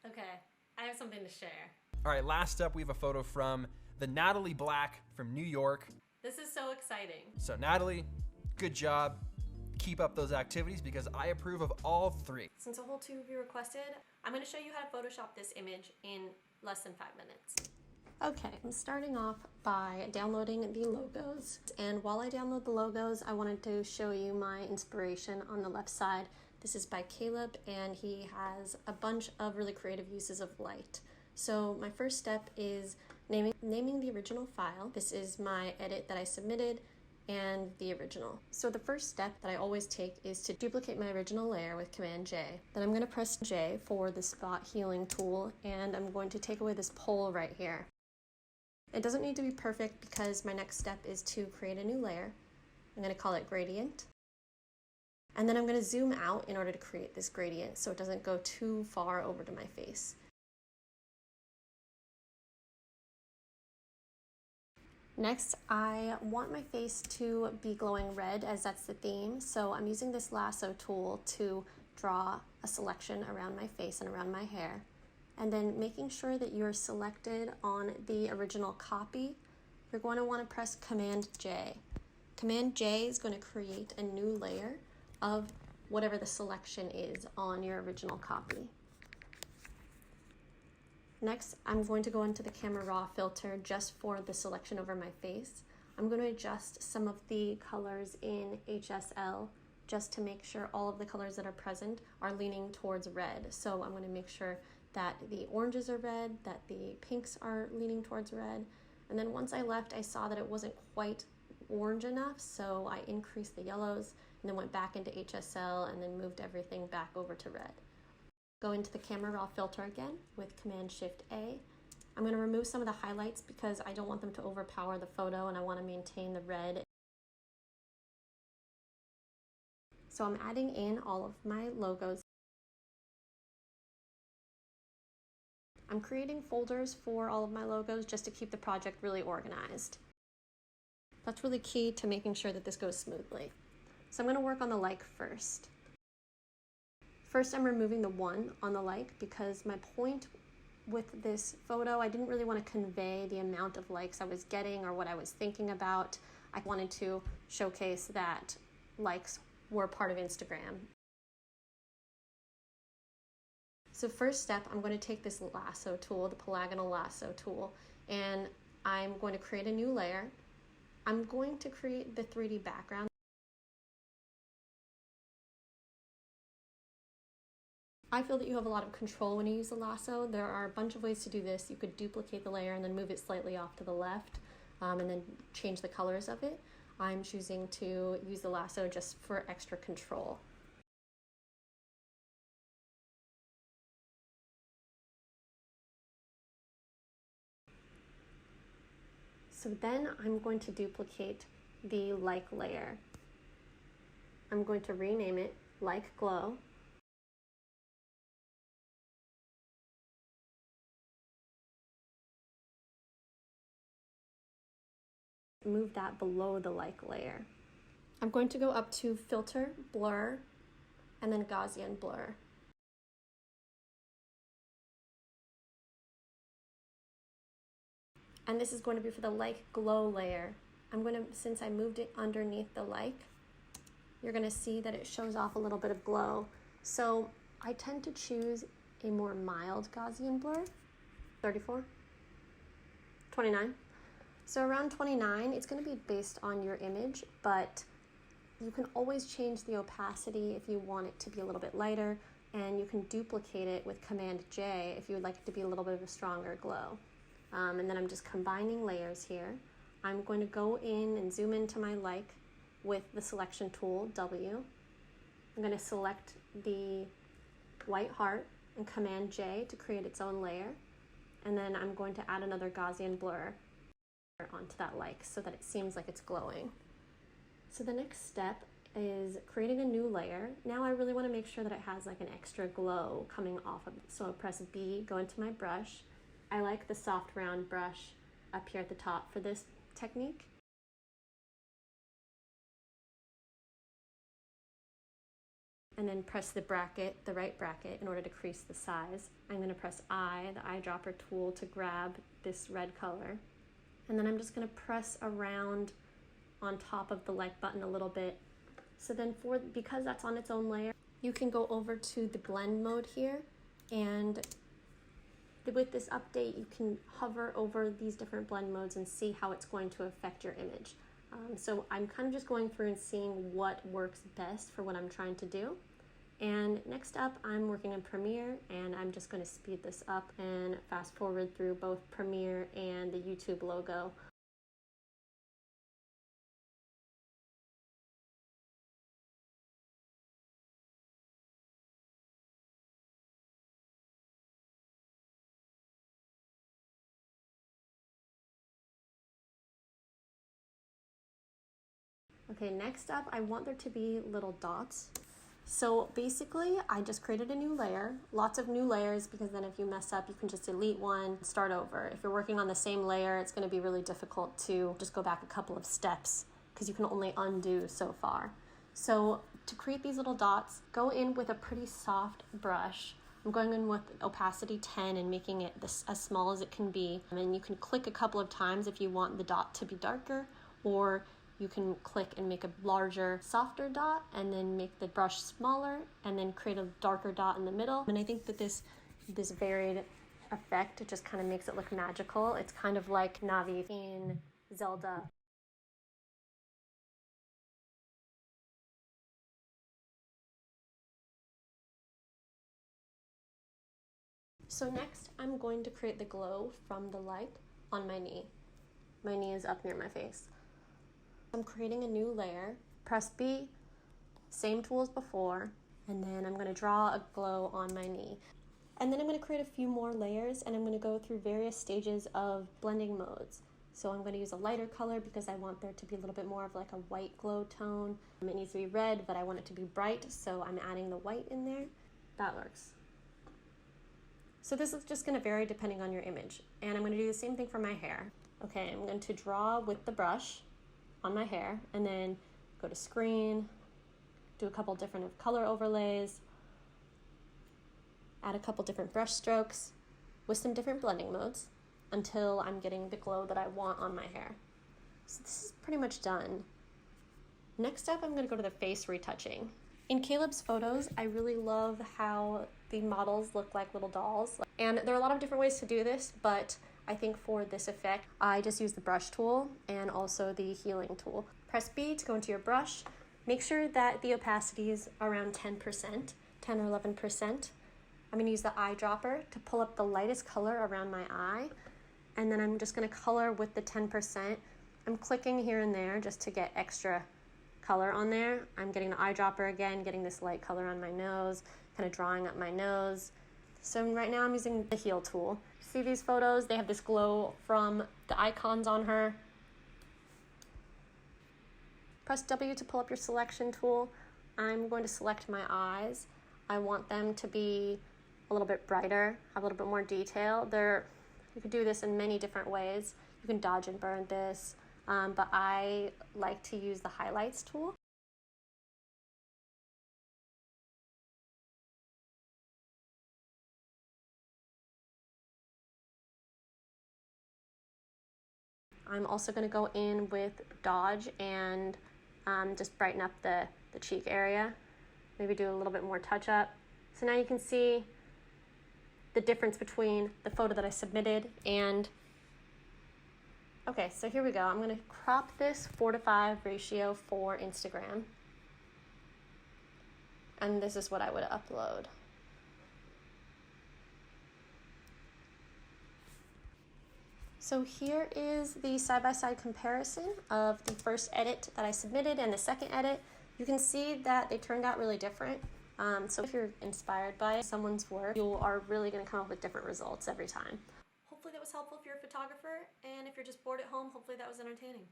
Okay, I have something to share. All right, last up, we have a photo from the Natalie Black from New York. This is so exciting. So Natalie, good job. Keep up those activities because I approve of all 3. Since a whole 2 of you requested, I'm going to show you how to Photoshop this image in less than 5 minutes. Okay, I'm starting off by downloading the logos. And while I download the logos, I wanted to show you my inspiration on the left side. This is by Calop, and he has a bunch of really creative uses of light. So my first step is naming the original file. This is my edit that I submitted and the original. So the first step that I always take is to duplicate my original layer with Command J. Then I'm going to press J for the spot healing tool, and I'm going to take away this pole right here. It doesn't need to be perfect because my next step is to create a new layer. I'm going to call it gradient. And then I'm going to zoom out in order to create this gradient so it doesn't go too far over to my face. Next, I want my face to be glowing red as that's the theme, so I'm using this lasso tool to draw a selection around my face and around my hair. And then making sure that you're selected on the original copy, you're going to want to press Command J. Command J is going to create a new layer of whatever the selection is on your original copy. Next, I'm going to go into the Camera Raw filter just for the selection over my face. I'm going to adjust some of the colors in HSL just to make sure all of the colors that are present are leaning towards red. So I'm going to make sure that the oranges are red, that the pinks are leaning towards red. And then once I left, I saw that it wasn't quite orange enough, so I increased the yellows and then went back into HSL and then moved everything back over to red. Go into the Camera Raw filter again with Command-Shift-A. I'm going to remove some of the highlights because I don't want them to overpower the photo and I want to maintain the red. So I'm adding in all of my logos. I'm creating folders for all of my logos just to keep the project really organized. That's really key to making sure that this goes smoothly. So I'm going to work on the like first. First, I'm removing the 1 on the like because my point with this photo, I didn't really want to convey the amount of likes I was getting or what I was thinking about. I wanted to showcase that likes were part of Instagram. So first step, I'm going to take this lasso tool, the polygonal lasso tool, and I'm going to create a new layer. I'm going to create the 3D background. I feel that you have a lot of control when you use the lasso. There are a bunch of ways to do this. You could duplicate the layer and then move it slightly off to the left and then change the colors of it. I'm choosing to use the lasso just for extra control. So then I'm going to duplicate the like layer. I'm going to rename it Like Glow. Move that below the like layer. I'm going to go up to Filter, Blur, and then Gaussian Blur. And this is going to be for the like glow layer. I'm going to, since I moved it underneath the like, you're going to see that it shows off a little bit of glow. So I tend to choose a more mild Gaussian blur, 34, 29. So around 29, it's going to be based on your image, but you can always change the opacity if you want it to be a little bit lighter, and you can duplicate it with Command J if you would like it to be a little bit of a stronger glow. And then I'm just combining layers here. I'm going to go in and zoom into my like with the selection tool, W. I'm going to select the white heart and Command J to create its own layer. And then I'm going to add another Gaussian blur onto that like so that it seems like it's glowing. So the next step is creating a new layer. Now I really want to make sure that it has like an extra glow coming off of it. So I'll press B, go into my brush. I like the soft round brush up here at the top for this technique. and then press the bracket, the right bracket, in order to crease the size. I'm going to press I, the eyedropper tool, to grab this red color. And then I'm just going to press around on top of the like button a little bit. So then because that's on its own layer, you can go over to the blend mode here, and with this update, you can hover over these different blend modes and see how it's going to affect your image. So I'm kind of just going through and seeing what works best for what I'm trying to do. And next up, I'm working in Premiere, and I'm just going to speed this up and fast forward through both Premiere and the YouTube logo. Okay, next up, I want there to be little dots. So basically, I just created a new layer, lots of new layers, because then if you mess up, you can just delete one, start over. If you're working on the same layer, it's going to be really difficult to just go back a couple of steps because you can only undo so far. So to create these little dots, go in with a pretty soft brush. I'm going in with opacity 10 and making it as small as it can be. And you can click a couple of times if you want the dot to be darker, or you can click and make a larger, softer dot, and then make the brush smaller, and then create a darker dot in the middle. And I think that this varied effect, it just kind of makes it look magical. It's kind of like Navi in Zelda. So next, I'm going to create the glow from the light on my knee. My knee is up near my face. I'm creating a new layer. Press B, same tool as before, and then I'm going to draw a glow on my knee. And then I'm going to create a few more layers, and I'm going to go through various stages of blending modes. So I'm going to use a lighter color because I want there to be a little bit more of like a white glow tone. It needs to be red, but I want it to be bright, so I'm adding the white in there. That works. So this is just going to vary depending on your image. And I'm going to do the same thing for my hair. Okay, I'm going to draw with the brush on my hair, and then go to screen, do a couple different color overlays, add a couple different brush strokes with some different blending modes until I'm getting the glow that I want on my hair. So this is pretty much done. Next up, I'm going to go to the face retouching. In Calop's photos, I really love how the models look like little dolls. And there are a lot of different ways to do this, but I think for this effect, I just use the brush tool and also the healing tool. Press B to go into your brush. Make sure that the opacity is around 10%, 10 or 11%. I'm going to use the eyedropper to pull up the lightest color around my eye. And then I'm just going to color with the 10%. I'm clicking here and there just to get extra color on there. I'm getting the eyedropper again, getting this light color on my nose, kind of drawing up my nose. So right now I'm using the heal tool. See these photos? They have this glow from the icons on her. Press W to pull up your selection tool. I'm going to select my eyes. I want them to be a little bit brighter, have a little bit more detail. You could do this in many different ways. You can dodge and burn this, but I like to use the highlights tool. I'm also going to go in with dodge and just brighten up the cheek area. Maybe do a little bit more touch up. So now you can see the difference between the photo that I submitted and... Okay, so here we go. I'm going to crop this 4:5 ratio for Instagram. And this is what I would upload. So here is the side-by-side comparison of the first edit that I submitted and the second edit. You can see that they turned out really different. So if you're inspired by someone's work, you are really going to come up with different results every time. Hopefully that was helpful if you're a photographer, and if you're just bored at home, hopefully that was entertaining.